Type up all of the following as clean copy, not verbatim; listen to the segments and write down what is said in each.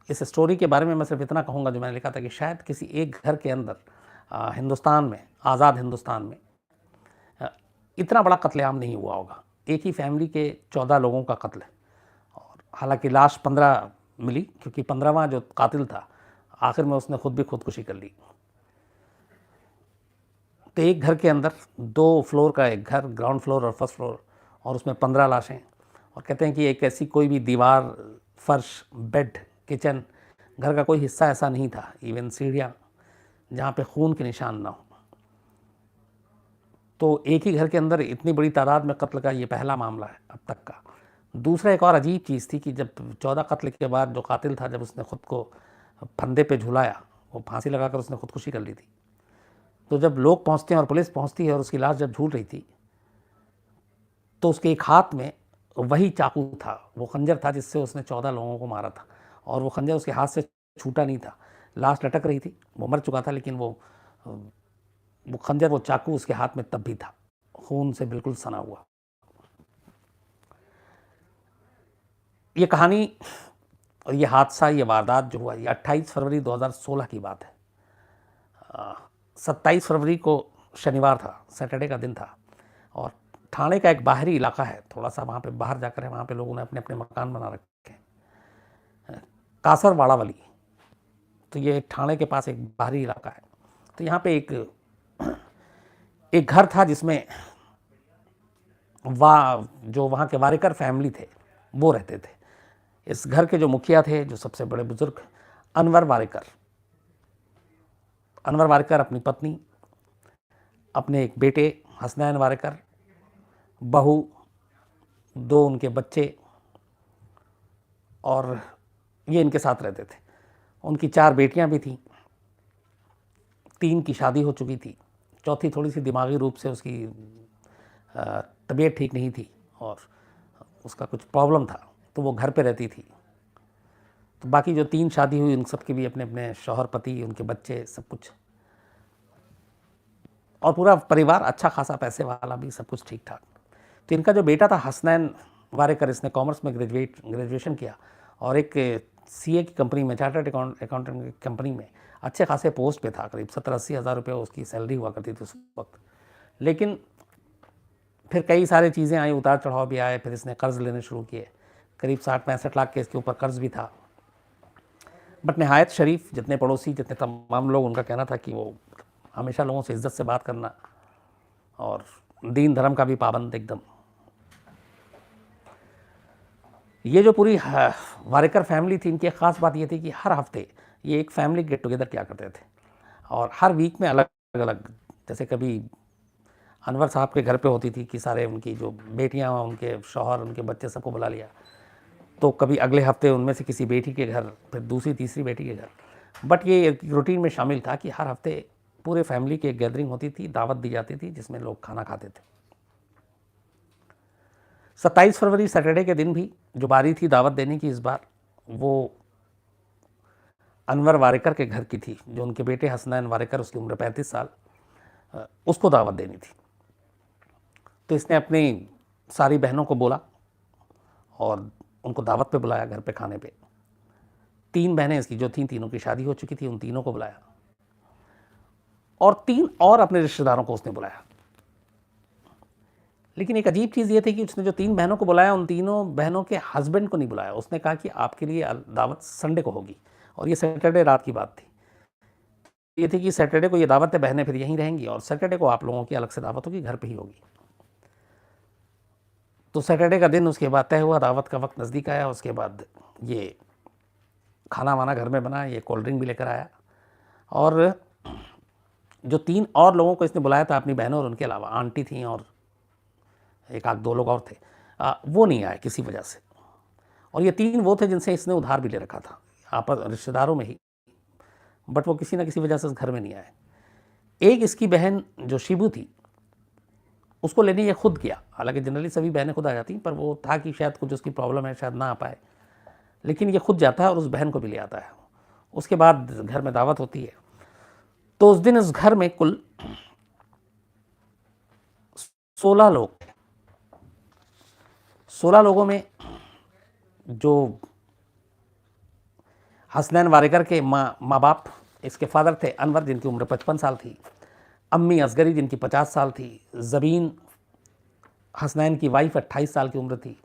इस स्टोरी के बारे में मैं सिर्फ इतना कहूँगा जो मैंने लिखा था कि शायद किसी एक घर के अंदर हिंदुस्तान में, आज़ाद हिंदुस्तान में इतना बड़ा कत्लेआम नहीं हुआ होगा। एक ही फैमिली के 14 लोगों का कत्ल है, और हालांकि लाश 15 मिली, क्योंकि 15वां जो कातिल था आखिर में उसने खुद भी खुदकुशी कर ली। तो एक घर के अंदर 2 फ्लोर का एक घर, ग्राउंड फ्लोर और फर्स्ट फ्लोर, और उसमें 15 लाशें। और कहते हैं कि एक ऐसी कोई भी दीवार, फर्श, बेड, किचन, घर का कोई हिस्सा ऐसा नहीं था, इवन सीढ़ियाँ, जहाँ पे खून के निशान ना हो। तो एक ही घर के अंदर इतनी बड़ी तादाद में कत्ल का ये पहला मामला है अब तक का। दूसरा एक और अजीब चीज़ थी कि जब 14 कत्ल के बाद जो कातिल था, जब उसने खुद को फंदे पे झुलाया, वो फांसी लगाकर उसने खुदकुशी कर ली थी। तो जब लोग पहुंचते हैं और पुलिस पहुंचती है और उसकी लाश जब झूल रही थी, तो उसके एक हाथ में वही चाकू था, वो खंजर था जिससे उसने 14 लोगों को मारा था, और वो खंजर उसके हाथ से छूटा नहीं था। लाश लटक रही थी, वो मर चुका था, लेकिन वो खंजर, वो चाकू उसके हाथ में तब भी था, खून से बिल्कुल सना हुआ। ये कहानी और ये हादसा, ये वारदात जो हुआ, ये 28 फरवरी 2016 की बात है। 27 फरवरी को शनिवार था, सैटरडे का दिन था, और ठाणे का एक बाहरी इलाका है, थोड़ा सा वहाँ पे बाहर जाकर है, वहाँ पे लोगों ने अपने अपने मकान बना रखे हैं, कासरवाड़ावली। तो ये ठाणे के पास एक बाहरी इलाका है। तो यहाँ पे एक घर था जिसमें जो वहाँ के वारेकर फैमिली थे वो रहते थे। इस घर के जो मुखिया थे, जो सबसे बड़े बुजुर्ग, अनवर वारेकर। अनवर वारेकर अपनी पत्नी, अपने एक बेटे हसनैन वारेकर, बहू, 2 उनके बच्चे, और ये इनके साथ रहते थे। उनकी 4 बेटियां भी थीं, 3 की शादी हो चुकी थी, चौथी थोड़ी सी दिमागी रूप से उसकी तबीयत ठीक नहीं थी और उसका कुछ प्रॉब्लम था, तो वो घर पे रहती थी। तो बाकी जो 3 शादी हुई, उन सब के भी अपने अपने शौहर, पति, उनके बच्चे, सब कुछ, और पूरा परिवार अच्छा खासा पैसे वाला भी, सब कुछ ठीक ठाक। तो इनका जो बेटा था हसनैन वारेकर, इसने कॉमर्स में ग्रेजुएशन किया, और एक सीए की कंपनी में, चार्टर्ड अकाउंटेंट की कंपनी में अच्छे खासे पोस्ट पे था। करीब 70-80 हज़ार रुपये उसकी सैलरी हुआ करती थी उस वक्त। लेकिन फिर कई सारी चीज़ें आई, उतार चढ़ाव भी आए, फिर इसने कर्ज़ लेने शुरू किए। करीब 60-65 लाख के इसके ऊपर कर्ज़ भी था। बट नहायत शरीफ, जितने पड़ोसी, जितने तमाम लोग, उनका कहना था कि वो हमेशा लोगों से इज्जत से बात करना, और दीन धर्म का भी पाबंद एकदम। ये जो पूरी वारेकर फैमिली थी, इनकी एक ख़ास बात ये थी कि हर हफ्ते ये एक फैमिली गेट टुगेदर किया करते थे, और हर वीक में अलग अलग, जैसे कभी अनवर साहब के घर पे होती थी कि सारे उनकी जो बेटियां, उनके शौहर, उनके बच्चे, सबको बुला लिया। तो कभी अगले हफ्ते उनमें से किसी बेटी के घर, फिर दूसरी तीसरी बेटी के घर। बट ये एक रूटीन में शामिल था कि हर हफ्ते पूरे फैमिली की एक गैदरिंग होती थी, दावत दी जाती थी, जिसमें लोग खाना खाते थे। 27 फरवरी सैटरडे के दिन भी जो बारी थी दावत देने की, इस बार वो अनवर वारेकर के घर की थी, जो उनके बेटे हसनैन वारेकर, उसकी उम्र 35 साल, उसको दावत देनी थी। तो इसने अपनी सारी बहनों को बोला और उनको दावत पे बुलाया, घर पे खाने पे। 3 बहनें इसकी जो थीं, तीनों की शादी हो चुकी थी, उन तीनों को बुलाया, और 3 और अपने रिश्तेदारों को उसने बुलाया। लेकिन एक अजीब चीज़ ये थी कि उसने जो 3 बहनों को बुलाया, उन तीनों बहनों के हस्बैंड को नहीं बुलाया। उसने कहा कि आपके लिए दावत संडे को होगी, और ये सैटरडे रात की बात थी। ये थी कि सैटरडे को ये दावत है, बहनें फिर यहीं रहेंगी, और सैटरडे को आप लोगों की अलग से दावत होगी, घर पे ही होगी। तो सैटरडे का दिन उसके बाद तय हुआ, दावत का वक्त नज़दीक आया। उसके बाद ये खाना वाना घर में बना, ये कोल्ड ड्रिंक भी लेकर आया, और जो 3 और लोगों को इसने बुलाया था, अपनी बहनों और उनके अलावा, आंटी थी और एक आध 2 लोग और थे, वो नहीं आए किसी वजह से। और ये 3 वो थे जिनसे इसने उधार भी ले रखा था, आपस रिश्तेदारों में ही, बट वो किसी ना किसी वजह से उस घर में नहीं आए। एक इसकी बहन जो शिबू थी, उसको लेने ये खुद गया। हालांकि जनरली सभी बहनें खुद आ जाती, पर वो था कि शायद कुछ उसकी प्रॉब्लम है, शायद ना आ पाए, लेकिन ये खुद जाता है और उस बहन को भी ले आता है। उसके बाद घर में दावत होती है। तो उस दिन इस घर में कुल 16 लोग थे। 16 लोगों में जो हसनैन वारेकर के माँ बाप, इसके फादर थे अनवर जिनकी उम्र 55 साल थी, अम्मी असगरी जिनकी 50 साल थी, ज़बीन हसनैन की वाइफ 28 साल की उम्र थी,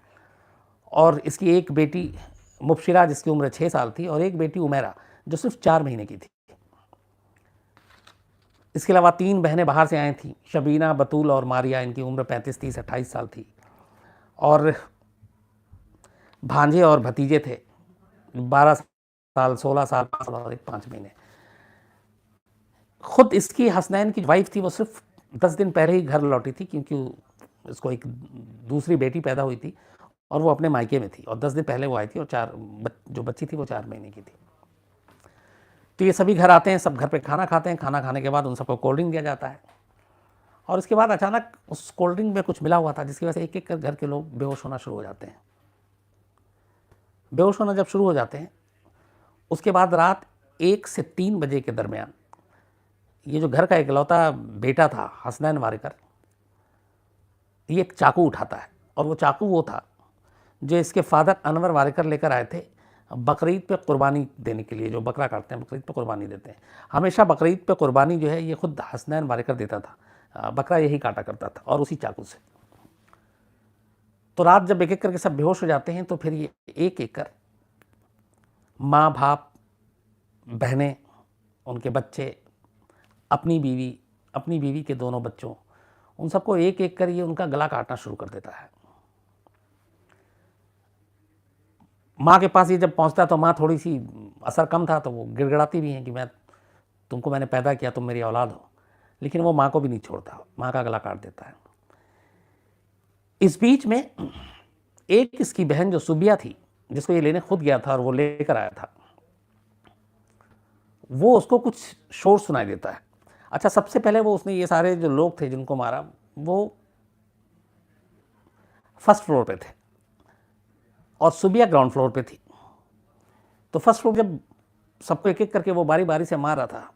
और इसकी एक बेटी मुबशिरा जिसकी उम्र 6 साल थी, और एक बेटी उमेरा जो सिर्फ 4 महीने की थी। इसके अलावा 3 बहनें बाहर से आई थीं, शबीना, बतूल और मारिया। इनकी उम्र 35, 30, 28 साल थी, और भांजे और भतीजे थे 12 साल, 16 साल, 5 साल और एक 5 महीने। खुद इसकी हसनैन की वाइफ थी, वो सिर्फ 10 दिन पहले ही घर लौटी थी, क्योंकि इसको एक दूसरी बेटी पैदा हुई थी और वो अपने मायके में थी, और 10 दिन पहले वो आई थी, और जो बच्ची थी वो 4 महीने की थी। तो ये सभी घर आते हैं, सब घर पे खाना खाते हैं। खाना खाने के बाद उन सबको कोल्ड ड्रिंक दिया जाता है, और इसके बाद अचानक उस कोल्ड ड्रिंक में कुछ मिला हुआ था, जिसकी वजह से एक एक कर घर के लोग बेहोश होना शुरू हो जाते हैं। बेहोश होना जब शुरू हो जाते हैं, उसके बाद रात 1 से 3 बजे के दरमियान ये जो घर का इकलौता बेटा था हसनैन वारेकर, ये एक चाकू उठाता है, और वो चाकू वो था जो इसके फादर अनवर वारेकर लेकर आए थे बकरीद पे कुर्बानी देने के लिए। जो बकरा काटते हैं बकरीद पे कुर्बानी देते हैं, हमेशा बकरीद पे कुर्बानी जो है ये खुद हसनैन वारेकर देता था, बकरा यही काटा करता था, और उसी चाकू से। तो रात जब एक एक करके सब बेहोश हो जाते हैं, तो फिर ये एक एक कर माँ, बाप, बहनें, उनके बच्चे, अपनी बीवी के दोनों बच्चों, उन सबको एक एक कर ये उनका गला काटना शुरू कर देता है। माँ के पास ये जब पहुंचता तो माँ थोड़ी सी, असर कम था तो वो गिड़गिड़ाती भी हैं कि तुमको मैंने पैदा किया, तुम मेरी औलाद हो, लेकिन वो माँ को भी नहीं छोड़ता, माँ का गला काट देता है। इस बीच में एक इसकी बहन जो सुबिया थी, जिसको ये लेने खुद गया था और वो लेकर आया था, वो उसको कुछ शोर सुनाई देता है। अच्छा, सबसे पहले वो उसने ये सारे जो लोग थे जिनको मारा, वो फर्स्ट फ्लोर पे थे और सुबिया ग्राउंड फ्लोर पे थी। तो फर्स्ट फ्लोर जब सबको एक एक करके वो बारी बारी से मार रहा था,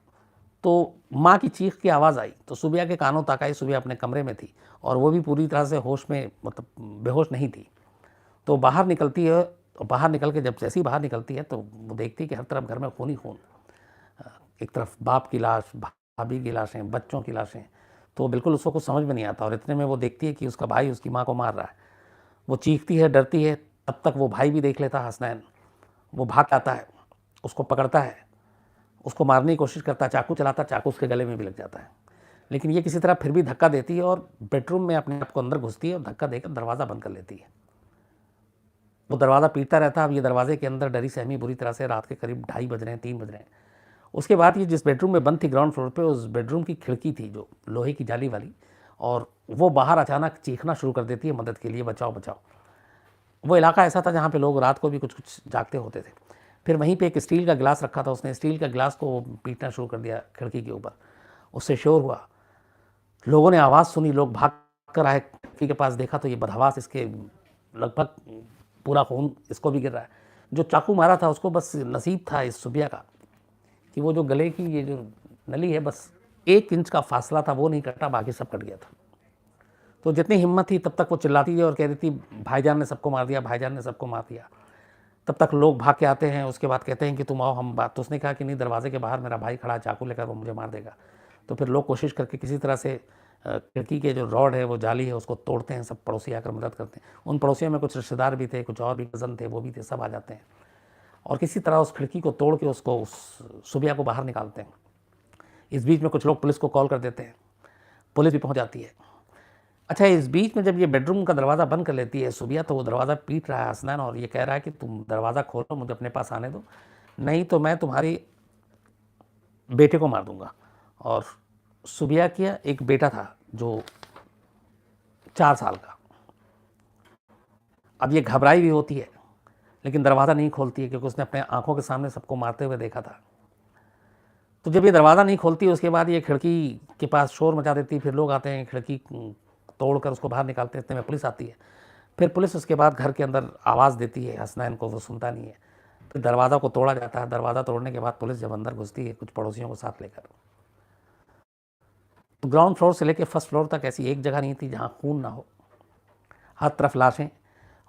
तो माँ की चीख की आवाज़ आई, तो सुबिया के कानों तक आई। सुबिया अपने कमरे में थी और वो भी पूरी तरह से होश में, मतलब बेहोश नहीं थी। तो बाहर निकलती है, और बाहर निकल के जब जैसी बाहर निकलती है तो वो देखती है कि हर तरफ घर में खून ही खून, एक तरफ बाप की लाश, भाभी की लाशें, बच्चों की लाशें। तो बिल्कुल उसको कुछ समझ में नहीं आता, और इतने में वो देखती है कि उसका भाई उसकी माँ को मार रहा है। वो चीखती है, डरती है। तब तक वो भाई भी देख लेता हसनैन, वो भाग आता है, उसको पकड़ता है, उसको मारने की कोशिश करता है, चाकू चलाता, चाकू उसके गले में भी लग जाता है। लेकिन ये किसी तरह फिर भी धक्का देती है और बेडरूम में अपने आप को अंदर घुसती है और धक्का देकर दरवाज़ा बंद कर लेती है। वो दरवाज़ा पीटता रहता है। अब ये दरवाजे के अंदर डरी सहमी बुरी तरह से। रात के करीब 2:30 बज रहे हैं, 3 बज रहे हैं। उसके बाद ये जिस बेडरूम में बंद थी ग्राउंड फ्लोर पे, उस बेडरूम की खिड़की थी जो लोहे की जाली वाली, और वो बाहर अचानक चीखना शुरू कर देती है मदद के लिए, बचाओ बचाओ। वो इलाका ऐसा था जहाँ पे लोग रात को भी कुछ कुछ जागते होते थे। फिर वहीं पे एक स्टील का गिलास रखा था, उसने स्टील का गिलास को पीटना शुरू कर दिया खिड़की के ऊपर। उससे शोर हुआ, लोगों ने आवाज़ सुनी, लोग भाग कर आए खिड़की के पास, देखा तो ये बदहवास, इसके लगभग पूरा खून इसको भी गिर रहा है। जो चाकू मारा था उसको बस नसीब था इस सुबिया का कि वो जो गले की ये जो नली है, बस 1 इंच का फासला था, वो नहीं कटा, बाकी सब कट गया था। तो जितनी हिम्मत थी तब तक वो चिल्लाती है और कह देती भाईजान ने सबको मार दिया, भाईजान ने सबको मार दिया। तब तक लोग भाग के आते हैं। उसके बाद कहते हैं कि तुम आओ, हम बात। तो उसने कहा कि नहीं, दरवाजे के बाहर मेरा भाई खड़ा है चाकू लेकर, वो मुझे मार देगा। तो फिर लोग कोशिश करके किसी तरह से खिड़की के जो रॉड है, वो जाली है, उसको तोड़ते हैं। सब पड़ोसी आकर मदद करते हैं। उन पड़ोसियों में कुछ रिश्तेदार भी थे, कुछ और भी कज़न थे, वो भी थे, सब आ जाते हैं और किसी तरह उस खिड़की को तोड़ के उसको, उस सुबिया को बाहर निकालते हैं। इस बीच में कुछ लोग पुलिस को कॉल कर देते हैं, पुलिस भी पहुँच जाती है। अच्छा, इस बीच में जब ये बेडरूम का दरवाज़ा बंद कर लेती है सुबिया, तो वो दरवाज़ा पीट रहा है हसनैन और ये कह रहा है कि तुम दरवाज़ा खोलो, मुझे अपने पास आने दो, नहीं तो मैं तुम्हारी बेटे को मार दूंगा। और सुबिया का एक बेटा था जो 4 साल का। अब ये घबराई भी होती है, लेकिन दरवाज़ा नहीं खोलती है, क्योंकि उसने अपने आंखों के सामने सबको मारते हुए देखा था। तो जब ये दरवाज़ा नहीं खोलती, उसके बाद ये खिड़की के पास शोर मचा देती। फिर लोग आते हैं, खिड़की तोड़कर उसको बाहर निकालते हैं। इतने में पुलिस आती है। फिर पुलिस उसके बाद घर के अंदर आवाज़ देती है हसनैन को, वो सुनता नहीं है। फिर दरवाज़ा को तोड़ा जाता है। दरवाज़ा तोड़ने के बाद पुलिस जब अंदर घुसती है कुछ पड़ोसियों को साथ लेकर, तो ग्राउंड फ्लोर से लेकर फर्स्ट फ्लोर तक ऐसी एक जगह नहीं थी जहाँ खून ना हो। हर तरफ लाशें,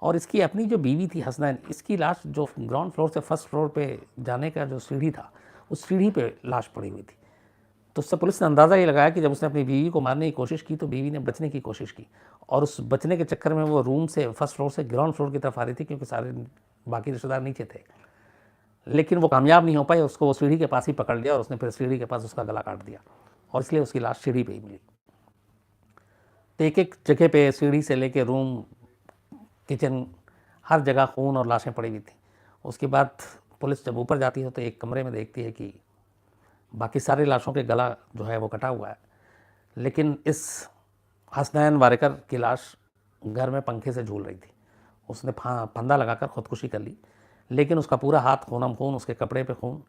और इसकी अपनी जो बीवी थी हसनैन, इसकी लाश जो ग्राउंड फ्लोर से फर्स्ट फ्लोर पे जाने का जो सीढ़ी था, उस सीढ़ी पे लाश पड़ी हुई थी। तो उससे पुलिस ने अंदाज़ा ये लगाया कि जब उसने अपनी बीवी को मारने की कोशिश की तो बीवी ने बचने की कोशिश की, और उस बचने के चक्कर में वो रूम से फर्स्ट फ्लोर से ग्राउंड फ्लोर की तरफ आ रही थी, क्योंकि सारे बाकी रिश्तेदार नीचे थे। लेकिन वो कामयाब नहीं हो पाई, उसको वो सीढ़ी के पास ही पकड़ लिया और उसने फिर सीढ़ी के पास उसका गला काट दिया, और इसलिए उसकी लाश सीढ़ी पे ही मिली। तो एक एक जगह पे सीढ़ी से लेके रूम, किचन, हर जगह खून और लाशें पड़ी हुई थी। उसके बाद पुलिस जब ऊपर जाती है तो एक कमरे में देखती है कि बाकी सारी लाशों के गला जो है वो कटा हुआ है, लेकिन इस हसनैन वारेकर की लाश घर में पंखे से झूल रही थी। उसने फंदा लगाकर खुदकुशी कर ली, लेकिन उसका पूरा हाथ खूनम खून, उसके कपड़े पे खून,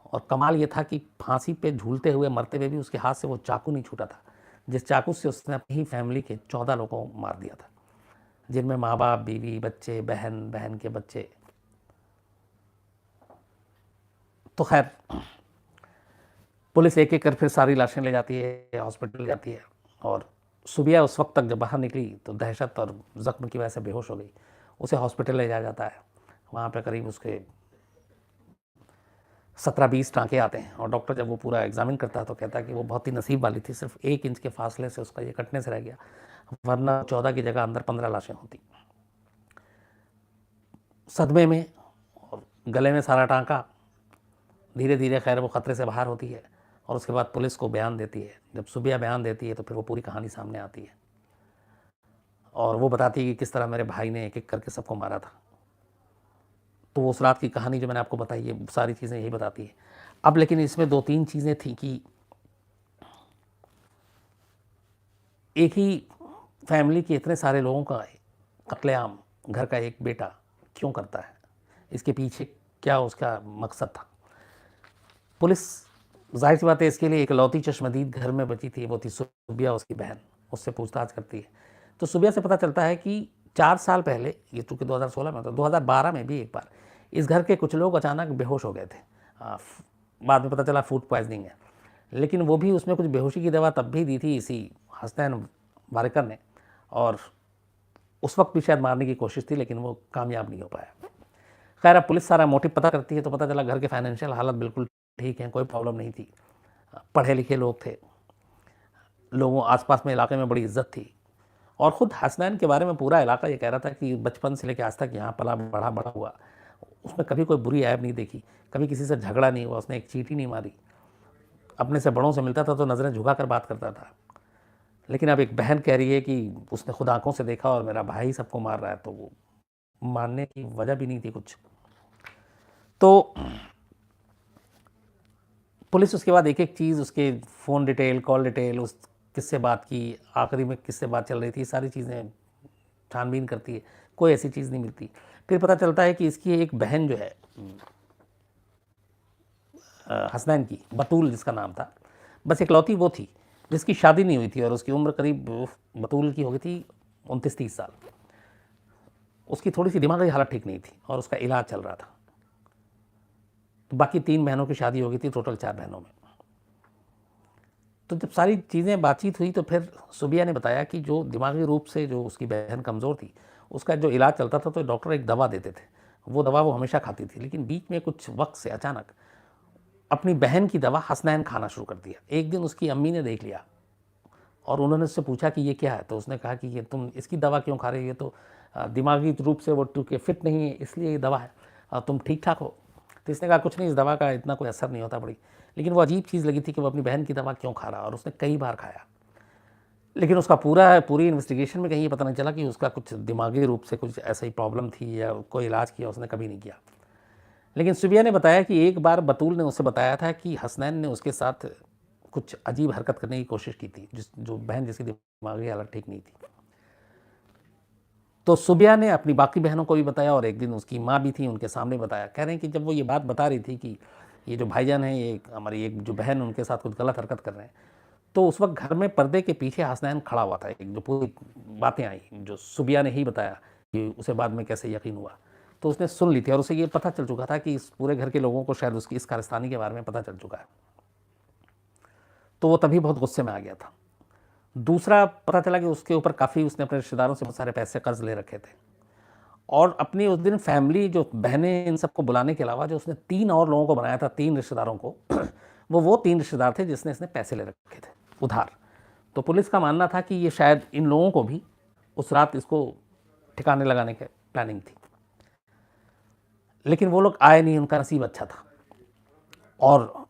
और कमाल ये था कि फांसी पे झूलते हुए मरते हुए भी उसके हाथ से वो चाकू नहीं छूटा था, जिस चाकू से उसने अपनी ही फैमिली के 14 लोगों को मार दिया था, जिनमें माँ बाप, बीवी, बच्चे, बहन, बहन के बच्चे। तो खैर पुलिस एक एक कर फिर सारी लाशें ले जाती है, हॉस्पिटल जाती है, और सुबिया उस वक्त तक जब बाहर निकली तो दहशत और ज़ख्म की वजह से बेहोश हो गई। उसे हॉस्पिटल ले जाया जाता है। वहाँ पे करीब उसके 17-20 टाँके आते हैं, और डॉक्टर जब वो पूरा एग्जामिन करता है तो कहता है कि वो बहुत ही नसीब वाली थी, सिर्फ 1 इंच के फासले से उसका ये कटने से रह गया, वरना 14 की जगह अंदर 15 लाशें होती। सदमे में और गले में सारा टाँका, धीरे धीरे खैर वो ख़तरे से बाहर होती है, और उसके बाद पुलिस को बयान देती है। जब सुबिया बयान देती है तो फिर वो पूरी कहानी सामने आती है, और वो बताती है कि किस तरह मेरे भाई ने एक एक करके सबको मारा था। तो उस रात की कहानी जो मैंने आपको बताई, ये सारी चीज़ें यही बताती है। अब लेकिन इसमें 2-3 चीज़ें थी कि एक ही फैमिली के इतने सारे लोगों का कत्लेआम घर का एक बेटा क्यों करता है, इसके पीछे क्या उसका मकसद था। पुलिस जाहिर सी बात है इसके लिए इकलौती चश्मदीद घर में बची थी, वो थी सुबिया, उसकी बहन। उससे पूछताछ करती है तो सुबिया से पता चलता है कि 4 साल पहले, ये चूँकि 2016 में था, 2012 में भी एक बार इस घर के कुछ लोग अचानक बेहोश हो गए थे। बाद में पता चला फूड पॉइजनिंग है, लेकिन वो भी उसमें कुछ बेहोशी की दवा तब भी दी थी इसी हसनैन वारेकर ने, और उस वक्त भी शायद मारने की कोशिश थी, लेकिन वो कामयाब नहीं हो पाया। खैर अब पुलिस सारा मोटिव पता करती है तो पता चला घर के फाइनेंशियल हालत बिल्कुल ठीक है, कोई प्रॉब्लम नहीं थी, पढ़े लिखे लोग थे, लोगों आसपास में इलाके में बड़ी इज्जत थी, और ख़ुद हसनैन के बारे में पूरा इलाका ये कह रहा था कि बचपन से लेकर आज तक यहाँ पला बड़ा बड़ा हुआ, उसमें कभी कोई बुरी ऐब नहीं देखी, कभी किसी से झगड़ा नहीं हुआ, उसने एक चींटी नहीं मारी, अपने से बड़ों से मिलता था तो नज़रें झुका कर बात करता था। लेकिन अब एक बहन कह रही है कि उसने खुद आंखों से देखा और मेरा भाई सबको मार रहा है, तो वो मानने की वजह भी नहीं थी कुछ। तो पुलिस उसके बाद एक एक चीज़, उसके फ़ोन डिटेल, कॉल डिटेल, उस किससे बात की, आखिरी में किससे बात चल रही थी, सारी चीज़ें छानबीन करती है, कोई ऐसी चीज़ नहीं मिलती। फिर पता चलता है कि इसकी एक बहन जो है हसनैन की, बतूल जिसका नाम था, बस इकलौती वो थी जिसकी शादी नहीं हुई थी, और उसकी उम्र करीब, बतूल की हो गई थी 29-30 साल। उसकी थोड़ी सी दिमागी हालत ठीक नहीं थी और उसका इलाज चल रहा था। तो बाकी 3 बहनों की शादी हो गई थी, टोटल 4 बहनों में। तो जब सारी चीज़ें बातचीत हुई तो फिर सुबिया ने बताया कि जो दिमागी रूप से जो उसकी बहन कमज़ोर थी, उसका जो इलाज चलता था तो डॉक्टर एक दवा देते थे, वो दवा वो हमेशा खाती थी, लेकिन बीच में कुछ वक्त से अचानक अपनी बहन की दवा हसनैन खाना शुरू कर दिया। एक दिन उसकी अम्मी ने देख लिया और उन्होंने उससे पूछा कि ये क्या है, तो उसने कहा कि ये तुम इसकी दवा क्यों खा रही हो, तो दिमागी रूप से वो टूके फिट नहीं है इसलिए ये दवा है, तुम ठीक ठाक हो। तो इसने कहा कुछ नहीं, इस दवा का इतना कोई असर नहीं होता बड़ी, लेकिन वो अजीब चीज़ लगी थी कि वो अपनी बहन की दवा क्यों खा रहा, और उसने कई बार खाया, लेकिन उसका पूरी इन्वेस्टिगेशन में कहीं ये पता नहीं चला कि उसका कुछ दिमागी रूप से कुछ ऐसा ही प्रॉब्लम थी या कोई इलाज किया उसने कभी नहीं किया। लेकिन सुबिया ने बताया कि एक बार बतूल ने उसे बताया था कि हसनैन ने उसके साथ कुछ अजीब हरकत करने की कोशिश की थी, जो बहन जिसकी दिमागी हालत ठीक नहीं थी। तो सुबिया ने अपनी बाकी बहनों को भी बताया, और एक दिन उसकी माँ भी थी, उनके सामने बताया। कह रहे हैं कि जब वो ये बात बता रही थी कि ये जो भाईजान हैं, ये हमारी एक जो बहन, उनके साथ कुछ गलत हरकत कर रहे हैं, तो उस वक्त घर में पर्दे के पीछे हसनैन खड़ा हुआ था। एक जो पूरी बातें आई, जो सुबिया ने ही बताया कि उसे बाद में कैसे यकीन हुआ, तो उसने सुन ली थी, और उसे ये पता चल चुका था कि इस पूरे घर के लोगों को शायद उसकी इस कारस्तानी के बारे में पता चल चुका है। तो वो तभी बहुत गुस्से में आ गया था। दूसरा, पता चला कि उसके ऊपर काफ़ी, उसने अपने रिश्तेदारों से बहुत सारे पैसे कर्ज ले रखे थे, और अपनी उस दिन फैमिली जो बहनें इन सबको बुलाने के अलावा जो उसने 3 और लोगों को बनाया था, 3 रिश्तेदारों को वो 3 रिश्तेदार थे जिसने इसने पैसे ले रखे थे उधार। तो पुलिस का मानना था कि ये शायद इन लोगों को भी उस रात इसको ठिकाने लगाने की प्लानिंग थी, लेकिन वो लोग आए नहीं, उनका नसीब अच्छा था और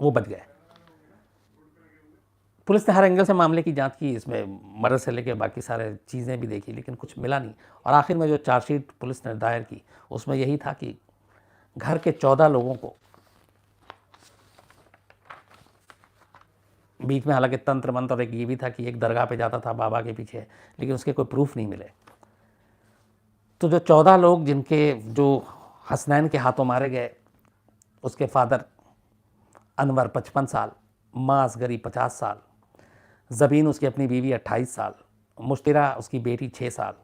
वो बच गए। पुलिस ने हर एंगल से मामले की जांच की, इसमें मर्डर से लेकर बाकी सारे चीज़ें भी देखी, लेकिन कुछ मिला नहीं। और आखिर में जो चार्जशीट पुलिस ने दायर की उसमें यही था कि घर के 14 लोगों को, बीच में हालांकि तंत्र मंत्र और एक ये भी था कि एक दरगाह पे जाता था बाबा के पीछे, लेकिन उसके कोई प्रूफ नहीं मिले। तो जो 14 लोग जिनके जो हसनैन के हाथों मारे गए, उसके फादर अनवर 55 साल, माँ असगरी 50 साल, ज़बीन उसकी अपनी बीवी 28 साल, मुश्तिरा उसकी बेटी 6 साल,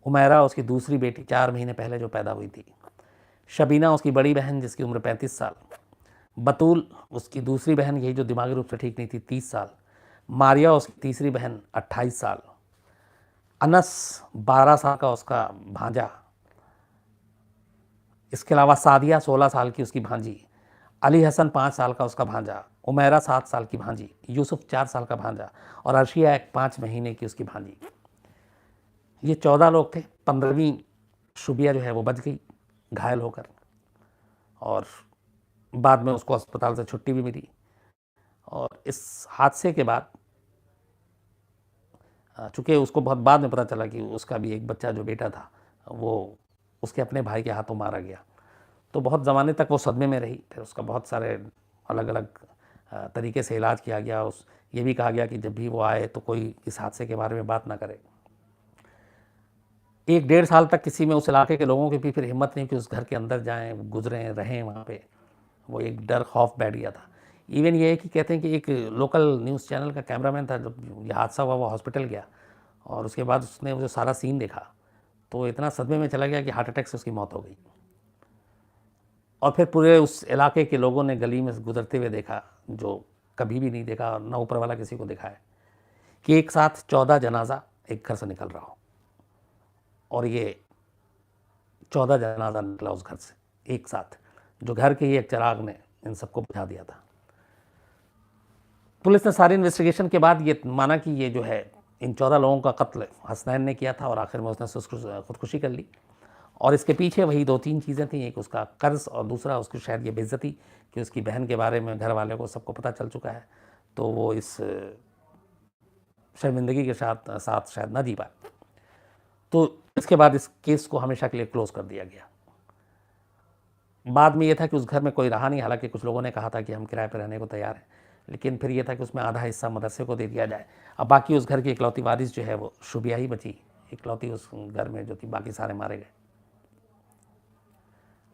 उमैरा उसकी दूसरी बेटी 4 महीने पहले जो पैदा हुई थी, शबीना उसकी बड़ी बहन जिसकी उम्र 35 साल, बतूल उसकी दूसरी बहन यही जो दिमागी रूप से ठीक नहीं थी 30 साल, मारिया उसकी तीसरी बहन 28 साल, अनस 12 साल का उसका भांजा, इसके अलावा सादिया 16 साल की उसकी भांजी, अली हसन 5 साल का उसका भांजा, उमैरा 7 साल की भांजी, यूसुफ 4 साल का भांजा और अर्शिया एक 5 महीने की उसकी भांजी। ये 14 लोग थे। 15वीं शुबिया जो है वो बच गई घायल होकर, और बाद में उसको अस्पताल से छुट्टी भी मिली। और इस हादसे के बाद चूँकि उसको बहुत बाद में पता चला कि उसका भी एक बच्चा जो बेटा था वो उसके अपने भाई के हाथों मारा गया, तो बहुत ज़माने तक वो सदमे में रही। फिर उसका बहुत सारे अलग अलग तरीके से इलाज किया गया। ये भी कहा गया कि जब भी वो आए तो कोई इस हादसे के बारे में बात ना करे। 1-1.5 साल तक किसी में उस इलाके के लोगों की भी फिर हिम्मत नहीं कि उस घर के अंदर जाएं, गुजरें, रहें वहाँ पे। वो एक डर खौफ बैठ गया था। इवन ये है कि कहते हैं कि एक लोकल न्यूज़ चैनल का कैमरामैन था, जब ये हादसा हुआ वो हॉस्पिटल गया और उसके बाद उसने वो जो सारा सीन देखा तो इतना सदमे में चला गया कि हार्ट अटैक से उसकी मौत हो गई। और फिर पूरे उस इलाके के लोगों ने गली में गुजरते हुए देखा, जो कभी भी नहीं देखा और ना ऊपर वाला किसी को देखा है, कि एक साथ 14 जनाजा एक घर से निकल रहा हो। और ये 14 जनाजा निकला उस घर से एक साथ, जो घर के ही एक चिराग ने इन सबको बुझा दिया था। पुलिस ने सारी इन्वेस्टिगेशन के बाद ये माना कि ये जो है इन 14 लोगों का कत्ल हसनैन ने किया था और आखिर में उसने खुदकुशी कर ली। और इसके पीछे वही 2-3 चीज़ें थी, एक उसका कर्ज और दूसरा उसकी शायद ये बेइज्जती कि उसकी बहन के बारे में घर वाले को सबको पता चल चुका है, तो वो इस शर्मिंदगी के साथ शायद ना जी पाए। तो इसके बाद इस केस को हमेशा के लिए क्लोज़ कर दिया गया। बाद में ये था कि उस घर में कोई रहा नहीं, हालांकि कुछ लोगों ने कहा था कि हम किराए पर रहने को तैयार हैं, लेकिन फिर ये था कि उसमें आधा हिस्सा मदरसे को दे दिया जाए। अब बाकी उस घर की इकलौती वारिस जो है वो शुबिया ही बची, इकलौती उस घर में जो थी, बाकी सारे मारे गए।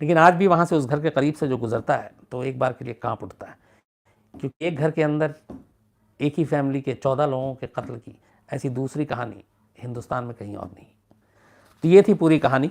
लेकिन आज भी वहाँ से उस घर के करीब से जो गुजरता है तो एक बार के लिए कांप उठता है, क्योंकि एक घर के अंदर एक ही फैमिली के 14 लोगों के कत्ल की ऐसी दूसरी कहानी हिंदुस्तान में कहीं और नहीं। तो ये थी पूरी कहानी।